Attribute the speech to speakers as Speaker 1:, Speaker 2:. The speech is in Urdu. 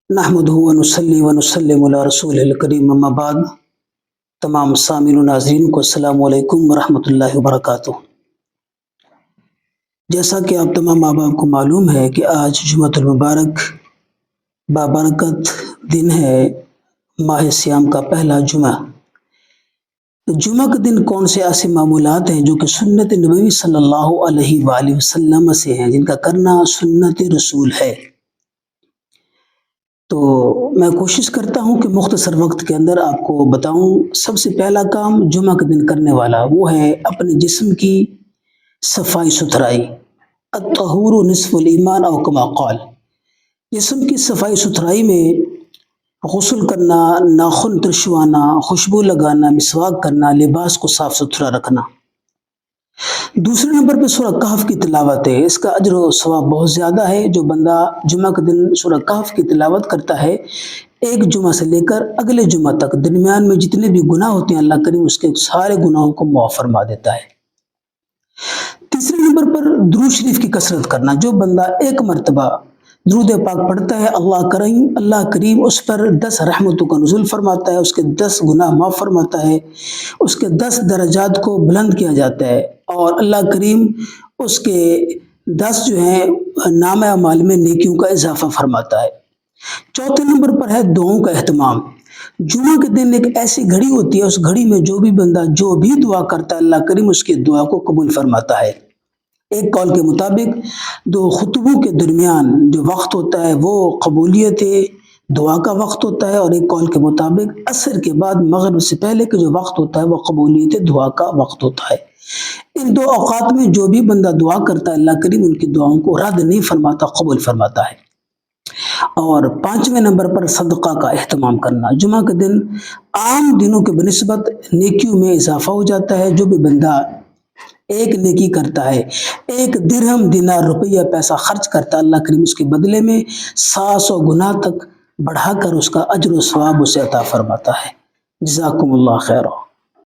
Speaker 1: نحمدہ ونصلی ونسلم علی رسول الکریم اما بعد۔ تمام سامعین و ناظرین کو السلام علیکم ورحمۃ اللہ وبرکاتہ۔ جیسا کہ آپ تمام احباب کو معلوم ہے کہ آج جمعۃ المبارک بابرکت دن ہے، ماہ سیام کا پہلا جمعہ۔ جمعہ کے دن کون سے ایسے معمولات ہیں جو کہ سنت نبوی صلی اللہ علیہ وآلہ وسلم سے ہیں، جن کا کرنا سنت رسول ہے؟ تو میں کوشش کرتا ہوں کہ مختصر وقت کے اندر آپ کو بتاؤں۔ سب سے پہلا کام جمعہ کے دن کرنے والا وہ ہے اپنے جسم کی صفائی ستھرائی۔ الطہور نصف الایمان او کما قال۔ جسم کی صفائی ستھرائی میں غسل کرنا، ناخن ترشوانا، خوشبو لگانا، مسواک کرنا، لباس کو صاف ستھرا رکھنا۔ دوسرے نمبر پہ سورہ کہف کی تلاوت ہے۔ اس کا اجر و ثواب بہت زیادہ ہے۔ جو بندہ جمعہ کے دن سورہ کہف کی تلاوت کرتا ہے، ایک جمعہ سے لے کر اگلے جمعہ تک درمیان میں جتنے بھی گناہ ہوتے ہیں، اللہ کریم اس کے سارے گناہوں کو معاف فرما دیتا ہے۔ تیسرے نمبر پر درود شریف کی کثرت کرنا۔ جو بندہ ایک مرتبہ درود پاک پڑھتا ہے، اللہ کریم اس پر 10 رحمتوں کا نزول فرماتا ہے، اس کے 10 گناہ معاف فرماتا ہے، اس کے 10 درجات کو بلند کیا جاتا ہے، اور اللہ کریم اس کے 10 جو ہیں نامہ اعمال میں نیکیوں کا اضافہ فرماتا ہے۔ چوتھے نمبر پر ہے دعاؤں کا اہتمام۔ جمعہ کے دن ایک ایسی گھڑی ہوتی ہے، اس گھڑی میں جو بھی بندہ جو بھی دعا کرتا ہے، اللہ کریم اس کی دعا کو قبول فرماتا ہے۔ ایک قول کے مطابق 2 خطبوں کے درمیان جو وقت ہوتا ہے وہ قبولیت دعا کا وقت ہوتا ہے، اور ایک قول کے مطابق عصر کے بعد مغرب سے پہلے کے جو وقت ہوتا ہے وہ قبولیت دعا کا وقت ہوتا ہے۔ ان 2 اوقات میں جو بھی بندہ دعا کرتا ہے، اللہ کریم ان کی دعاؤں کو رد نہیں فرماتا، قبول فرماتا ہے۔ اور 5ویں نمبر پر صدقہ کا اہتمام کرنا۔ جمعہ کے دن عام دنوں کے بنسبت نیکیوں میں اضافہ ہو جاتا ہے۔ جو بھی بندہ ایک نیکی کرتا ہے، 1 درہم، دینار، روپیہ، پیسہ خرچ کرتا ہے، اللہ کریم اس کے بدلے میں 700 گنا تک بڑھا کر اس کا اجر و ثواب اسے عطا فرماتا ہے۔ جزاکم اللہ خیر۔